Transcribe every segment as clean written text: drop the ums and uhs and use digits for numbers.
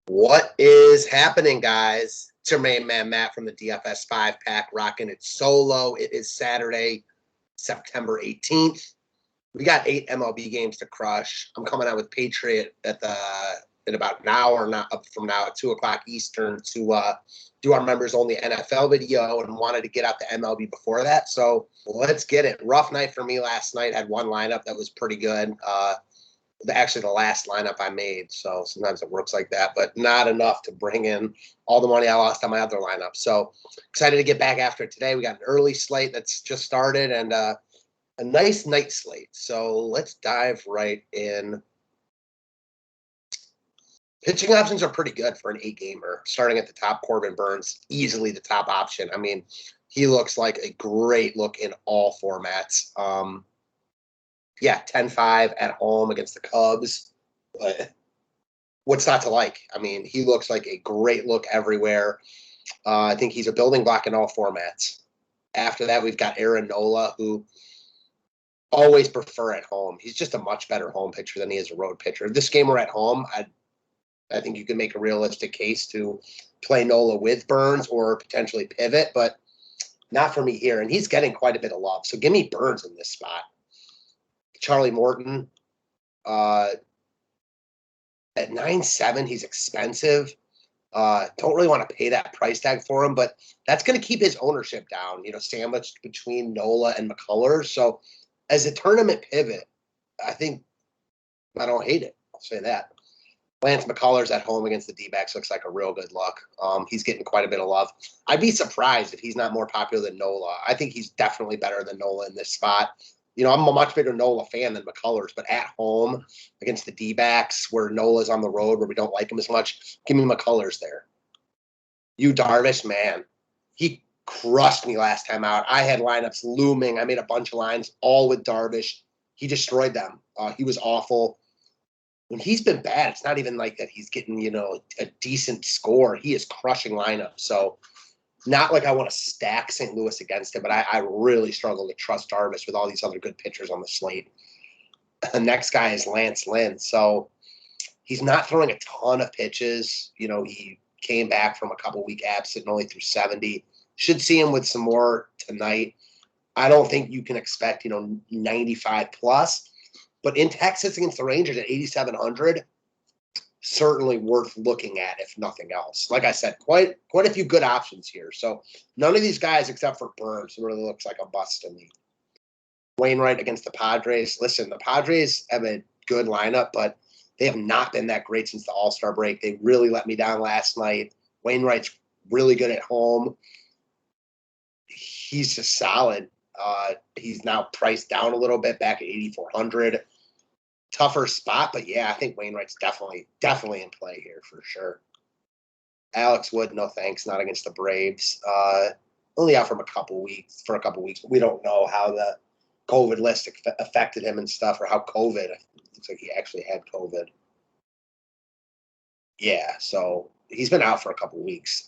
What is happening, guys? It's your main man, Matt, from the DFS 5-pack, rocking it solo. It is Saturday, September 18th. We got 8 MLB games to crush. I'm coming out with Patriot in about an hour, not up from now at 2 o'clock Eastern to do our members only NFL video, and wanted to get out the MLB before that. So let's get it. Rough night for me last night. Had one lineup that was pretty good. Actually, the last lineup I made. So sometimes it works like that, but not enough to bring in all the money I lost on my other lineup. So excited to get back after it today. We got an early slate that's just started and a nice night slate. So let's dive right in. Pitching options are pretty good for an 8-gamer. Starting at the top, Corbin Burns, easily the top option. I mean, he looks like a great look in all formats. 10-5 at home against the Cubs. But what's not to like? I mean, he looks like a great look everywhere. I think he's a building block in all formats. After that, we've got Aaron Nola, who always prefer at home. He's just a much better home pitcher than he is a road pitcher. If this game were at home, I think you could make a realistic case to play Nola with Burns or potentially pivot, but not for me here. And he's getting quite a bit of love. So give me Burns in this spot. Charlie Morton, at 9.7, he's expensive. Don't really want to pay that price tag for him, but that's going to keep his ownership down, sandwiched between Nola and McCullers. So as a tournament pivot, I think I don't hate it. I'll say that. Lance McCullers at home against the D-backs looks like a real good look. He's getting quite a bit of love. I'd be surprised if he's not more popular than Nola. I think he's definitely better than Nola in this spot. I'm a much bigger Nola fan than McCullers, but at home against the D-backs where Nola's on the road where we don't like him as much, give me McCullers there. Yu Darvish, man, he crushed me last time out. I had lineups looming. I made a bunch of lines, all with Darvish. He destroyed them. He was awful. When he's been bad, it's not even like that he's getting, a decent score. He is crushing lineups. So not like I want to stack St. Louis against him, but I really struggle to trust Darvish with all these other good pitchers on the slate. The next guy is Lance Lynn. So he's not throwing a ton of pitches. He came back from a couple-week absence and only threw 70. Should see him with some more tonight. I don't think you can expect, 95 plus. But in Texas against the Rangers at 8,700, certainly worth looking at, if nothing else. Like I said, quite a few good options here. So none of these guys, except for Burns, really looks like a bust to me. Wainwright against the Padres. Listen, the Padres have a good lineup, but they have not been that great since the All-Star break. They really let me down last night. Wainwright's really good at home. He's just solid. He's now priced down a little bit, back at 8,400. Tougher spot, but yeah, I think Wainwright's definitely in play here for sure. Alex Wood, no thanks, not against the Braves. Only out for a couple weeks. We don't know how the COVID list affected him and stuff, or how COVID. It looks like he actually had COVID. Yeah, so he's been out for a couple weeks.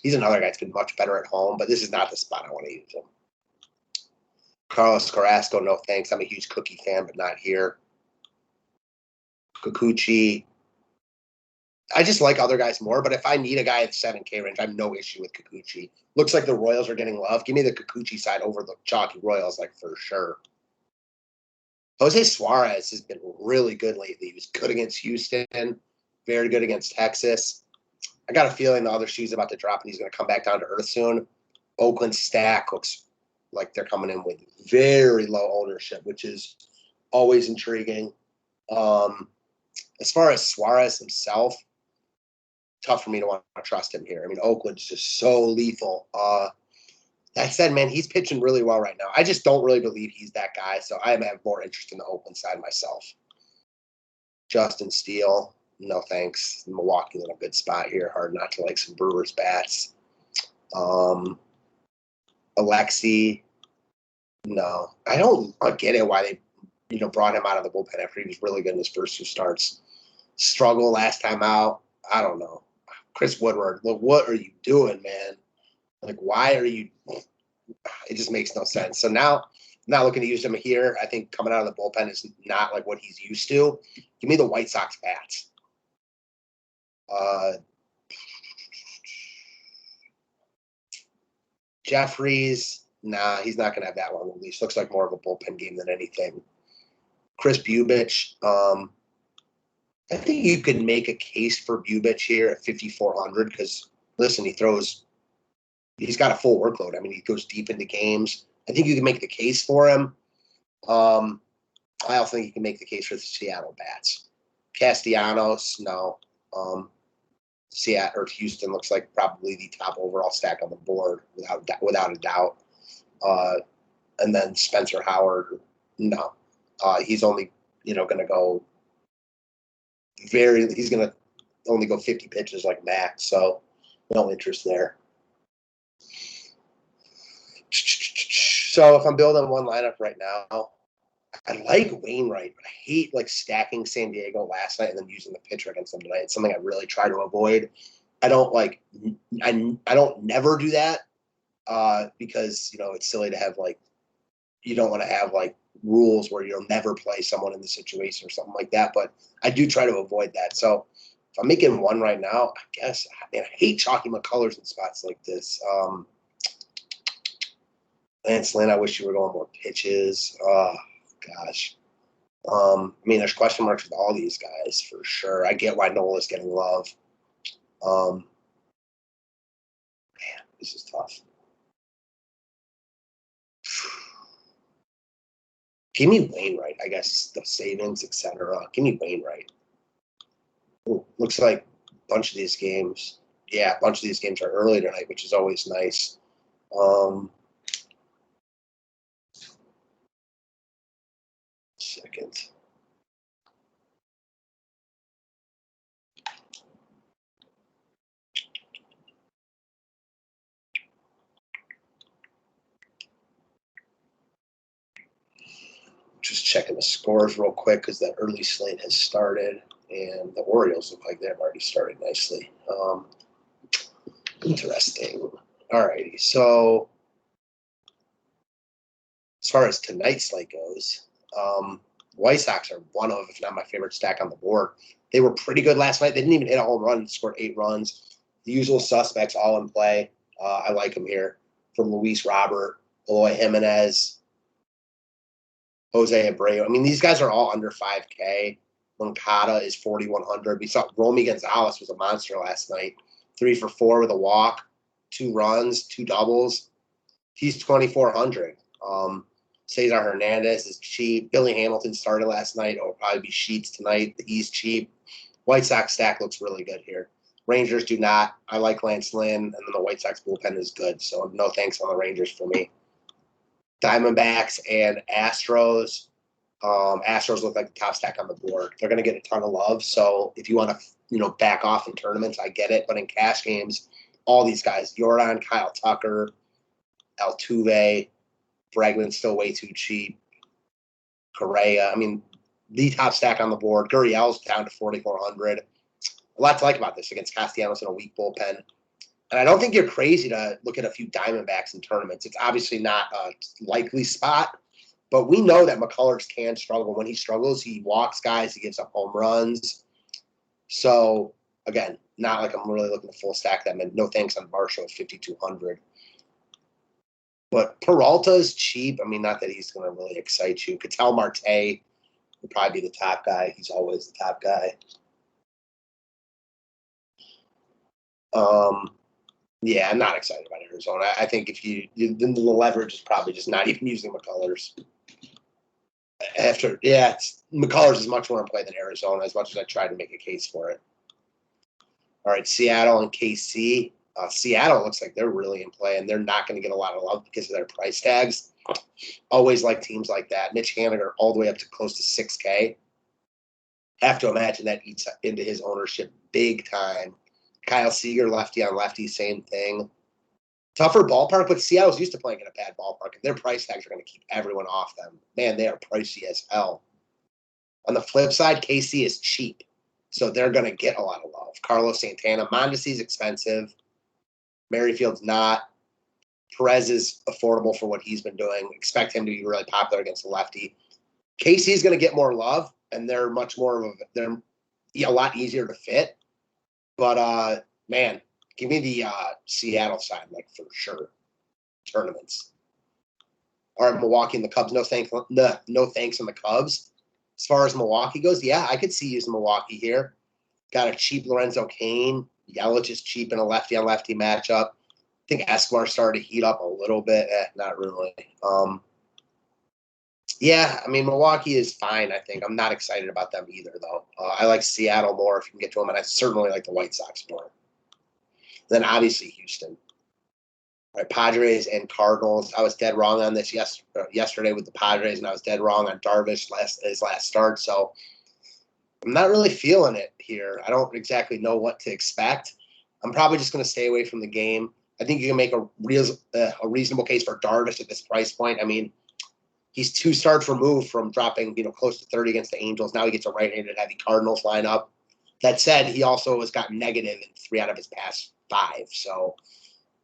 He's another guy that's been much better at home, but this is not the spot I want to use him. Carlos Carrasco, no thanks. I'm a huge Cookie fan, but not here. Kikuchi. I just like other guys more, but if I need a guy at the 7K range, I have no issue with Kikuchi. Looks like the Royals are getting love. Give me the Kikuchi side over the chalky Royals, like, for sure. Jose Suarez has been really good lately. He was good against Houston, very good against Texas. I got a feeling the other shoe's about to drop, and he's going to come back down to earth soon. Oakland stack looks like they're coming in with very low ownership, which is always intriguing. As far as Suarez himself, tough for me to want to trust him here. I mean, Oakland's just so lethal. That said, man, he's pitching really well right now. I just don't really believe he's that guy, so I have more interest in the Oakland side myself. Justin Steele, no thanks. Milwaukee's in a good spot here. Hard not to like some Brewers bats. Alexi, no. I don't get it why they, brought him out of the bullpen after he was really good in his first 2 starts. Struggle last time out. I don't know. Chris Woodward, look, what are you doing, man? Like, why are you? It just makes no sense. So now, I'm not looking to use him here. I think coming out of the bullpen is not like what he's used to. Give me the White Sox bats. Jeffries, nah, he's not going to have that long release. Looks like more of a bullpen game than anything. Chris Bubich, I think you could make a case for Bubich here at 5,400 because, listen, he's got a full workload. I mean, he goes deep into games. I think you can make the case for him. I also think you can make the case for the Seattle bats. Castellanos, no. Seattle or Houston looks like probably the top overall stack on the board without a doubt. And then Spencer Howard, no. He's only going to go he's going to only go 50 pitches like max, so no interest there. So if I'm building one lineup right now, I like Wainwright, but I hate stacking San Diego last night and then using the pitcher against them tonight. It's something I really try to avoid. I don't never do that because it's silly to have you don't want to have rules where you'll never play someone in the situation or something like that. But I do try to avoid that. So if I'm making one right now, I guess I hate chalky McCullers in spots like this. Lance Lynn, I wish you were going more pitches. Oh gosh. There's question marks with all these guys for sure. I get why Nola's getting love. Man, this is tough. Give me Wainwright, I guess, the savings, etc. Give me Wainwright. Ooh, looks like a bunch of these games. Yeah, a bunch of these games are early tonight, which is always nice. Second. Just checking the scores real quick because that early slate has started, and the Orioles look like they've already started nicely. Interesting. All righty. So as far as tonight's slate goes, White Sox are one of, if not my favorite stack on the board. They were pretty good last night. They didn't even hit a home run, scored 8 runs. The usual suspects all in play. I like them here. From Luis Robert, Eloy Jimenez, Jose Abreu. These guys are all under 5K. Moncada is 4,100. We saw Romy Gonzalez was a monster last night. 3 for 4 with a walk, 2 runs, 2 doubles. He's 2,400. Cesar Hernandez is cheap. Billy Hamilton started last night. It'll probably be Sheets tonight. He's cheap. White Sox stack looks really good here. Rangers do not. I like Lance Lynn, and then the White Sox bullpen is good. So no thanks on the Rangers for me. Diamondbacks and Astros. Astros look like the top stack on the board. They're going to get a ton of love. So if you want to, back off in tournaments, I get it. But in cash games, all these guys, Jordan, Kyle Tucker, Altuve, Bregman's still way too cheap. Correa. The top stack on the board. Gurriel's down to 4,400. A lot to like about this against Castellanos in a weak bullpen. And I don't think you're crazy to look at a few Diamondbacks in tournaments. It's obviously not a likely spot, but we know that McCullers can struggle. When he struggles, he walks guys, he gives up home runs. So, again, not like I'm really looking to full stack them. And no thanks on Marshall at 5,200. But Peralta's cheap. Not that he's going to really excite you. Ketel Marte would probably be the top guy. He's always the top guy. Yeah, I'm not excited about Arizona. I think if the leverage is probably just not even using McCullers. McCullers is much more in play than Arizona, as much as I tried to make a case for it. All right, Seattle and KC. Seattle looks like they're really in play, and they're not going to get a lot of love because of their price tags. Always like teams like that. Mitch Haniger all the way up to close to 6K. Have to imagine that eats into his ownership big time. Kyle Seager, lefty on lefty, same thing. Tougher ballpark, but Seattle's used to playing in a bad ballpark, and their price tags are going to keep everyone off them. Man, they are pricey as hell. On the flip side, KC is cheap, so they're going to get a lot of love. Carlos Santana, Mondesi's expensive. Merrifield's not. Perez is affordable for what he's been doing. Expect him to be really popular against the lefty. KC is going to get more love, and they're much more of they're a lot easier to fit. But man, give me the Seattle side, like for sure. Tournaments. All right, Milwaukee and the Cubs. No thanks on the Cubs. As far as Milwaukee goes, yeah, I could see using Milwaukee here. Got a cheap Lorenzo Cain. Yelich is cheap in a lefty-on-lefty matchup. I think Escobar started to heat up a little bit. Not really. Yeah, I mean, Milwaukee is fine, I think. I'm not excited about them either, though. I like Seattle more if you can get to them, and I certainly like the White Sox more. Then, obviously, Houston. All right, Padres and Cardinals. I was dead wrong on this yesterday with the Padres, and I was dead wrong on Darvish his last start, so I'm not really feeling it here. I don't exactly know what to expect. I'm probably just going to stay away from the game. I think you can make a reasonable case for Darvish at this price point. I mean, he's 2 starts removed from dropping, close to 30 against the Angels. Now he gets a right-handed heavy Cardinals lineup. That said, he also has gotten negative in 3 out of his past 5. So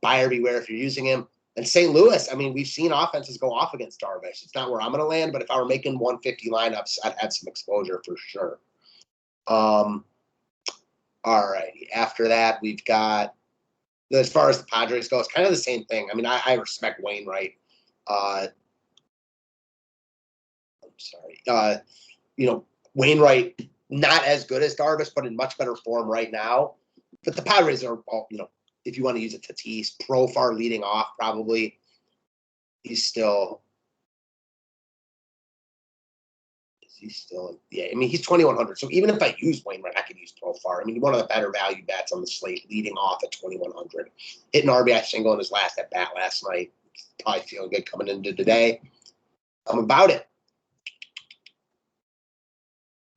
buyer beware if you're using him. And St. Louis, I mean, we've seen offenses go off against Darvish. It's not where I'm going to land, but if I were making 150 lineups, I'd have some exposure for sure. All right. After that, we've got, as far as the Padres go, it's kind of the same thing. I mean, I respect Wainwright. I'm sorry. Wainwright, not as good as Darvish, but in much better form right now. But the Padres are, if you want to use a Tatis, Profar leading off probably. He's still, yeah, I mean, he's 2,100. So even if I use Wainwright, I could use Profar. I mean, one of the better value bats on the slate, leading off at 2,100. Hit an RBI single in his last at bat last night. Probably feeling good coming into today. I'm about it.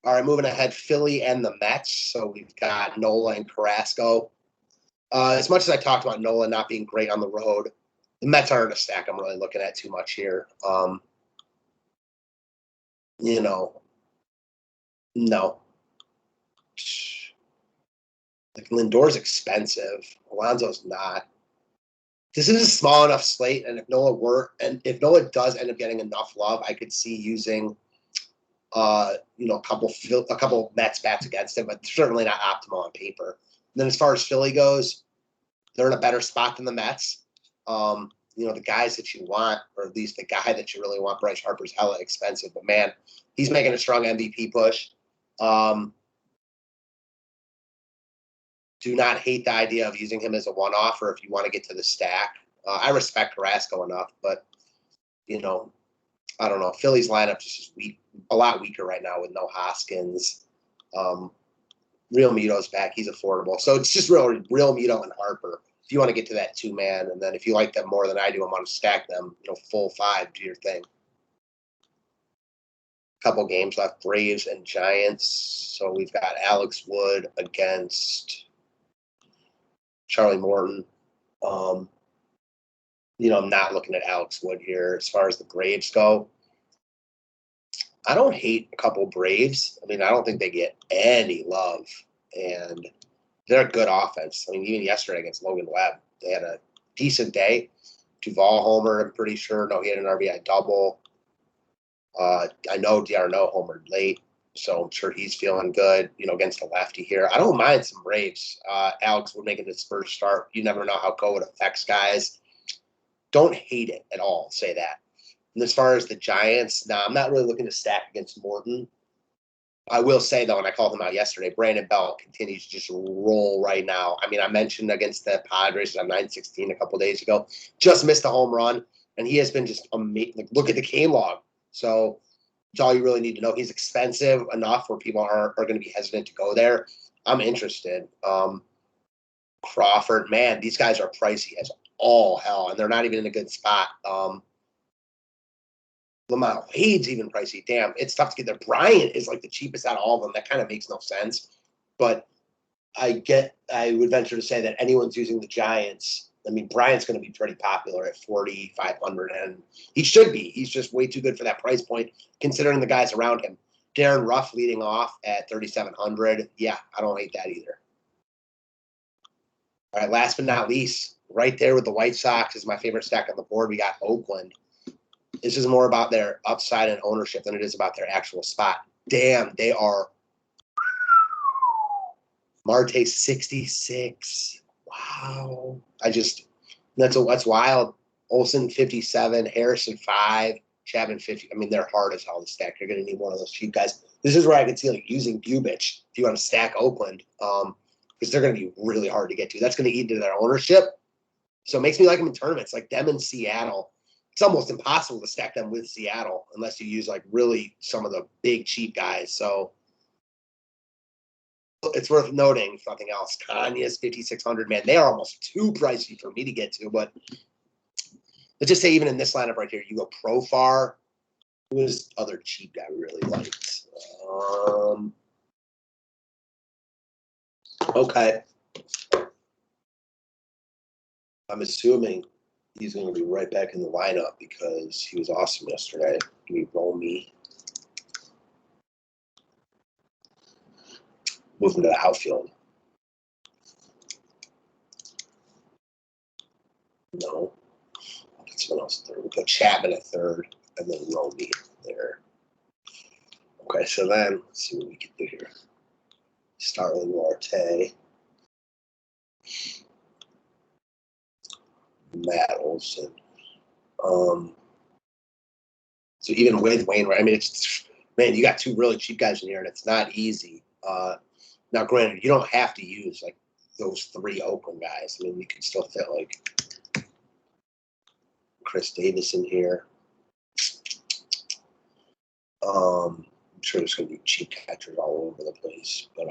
All right, moving ahead, Philly and the Mets. So we've got Nola and Carrasco. As much as I talked about Nola not being great on the road, the Mets aren't a stack I'm really looking at too much here. No. Like Lindor's expensive. Alonso's not. This is a small enough slate, and if Nola does end up getting enough love, I could see using a couple Mets bats against him, but certainly not optimal on paper. And then as far as Philly goes, they're in a better spot than the Mets. The guys that you want, or at least the guy that you really want, Bryce Harper's hella expensive, but man, he's making a strong MVP push. Do not hate the idea of using him as a one-off, or if you want to get to the stack. I respect Carrasco enough, but I don't know. Philly's lineup just is a lot weaker right now with no Hoskins. Real Mito's back; he's affordable, so it's just real Mito and Harper. If you want to get to that 2-man, and then if you like them more than I do, I want to stack them, full 5, do your thing. Couple games left, Braves and Giants. So we've got Alex Wood against Charlie Morton. I'm not looking at Alex Wood here. As far as the Braves go, I don't hate a couple Braves. I mean, I don't think they get any love, and they're a good offense. I mean, even yesterday against Logan Webb, they had a decent day. Duvall homer, I'm pretty sure. No, he had an RBI double. I know d'Arnaud homered late, so I'm sure he's feeling good, against a lefty here. I don't mind some Braves. Alex would make it his first start. You never know how COVID affects guys. Don't hate it at all, say that. And as far as the Giants, I'm not really looking to stack against Morton. I will say, though, and I called him out yesterday, Brandon Bell continues to just roll right now. I mean, I mentioned against the Padres on 9-16 a couple days ago, just missed a home run, and he has been just amazing. Like, look at the K log. So it's all you really need to know. He's expensive enough where people are going to be hesitant to go there. I'm interested. Crawford, man, these guys are pricey as all hell, and they're not even in a good spot. Lamont Wade's even pricey. Damn, it's tough to get there. Bryant is like the cheapest out of all of them. That kind of makes no sense. But I would venture to say that anyone's using the Giants. I mean, Bryant's going to be pretty popular at 4,500, and he should be. He's just way too good for that price point, considering the guys around him. Darren Ruff leading off at 3,700. Yeah, I don't hate that either. All right, last but not least, right there with the White Sox is my favorite stack on the board. We got Oakland. This is more about their upside and ownership than it is about their actual spot. Damn, they are Marte 66. Wow. That's wild. Olsen 57, Harrison 5, Chapman 50. I mean, they're hard as hell to stack. You're going to need one of those cheap guys. This is where I can see like using Bubich if you want to stack Oakland, because they're going to be really hard to get to. That's going to eat into their ownership. So it makes me like them in tournaments, like them in Seattle. It's almost impossible to stack them with Seattle unless you use like really some of the big cheap guys. So it's worth noting, if nothing else, Kanye's 5,600, man, they are almost too pricey for me to get to. But let's just say even in this lineup right here, you go Profar. Who is other cheap guy we really liked? Okay. I'm assuming he's going to be right back in the lineup because he was awesome yesterday. Give me Romy. Move him to the outfield. No. That's someone else third. We'll go Chapman at third and then Romy there. Okay, so then let's see what we can do here. Starling Marte. Matt Olson. So even with Wainwright, I mean, man, you got two really cheap guys in here, and it's not easy. Now, granted, you don't have to use like those three Oakland guys. I mean, you can still fit like Chris Davis in here. I'm sure there's going to be cheap catchers all over the place, but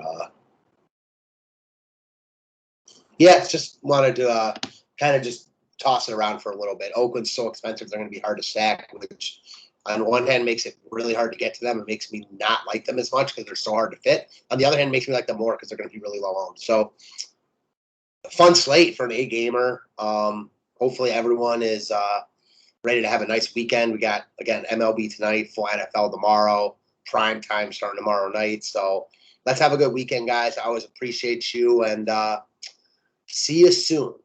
yeah, just wanted to kind of just toss it around for a little bit. Oakland's so expensive; they're going to be hard to stack, which on one hand makes it really hard to get to them. It makes me not like them as much because they're so hard to fit. On the other hand, it makes me like them more because they're going to be really low owned. So, a fun slate for an A-gamer. Hopefully, everyone is ready to have a nice weekend. We got, again, MLB tonight, full NFL tomorrow, prime time starting tomorrow night. So, let's have a good weekend, guys. I always appreciate you, and see you soon.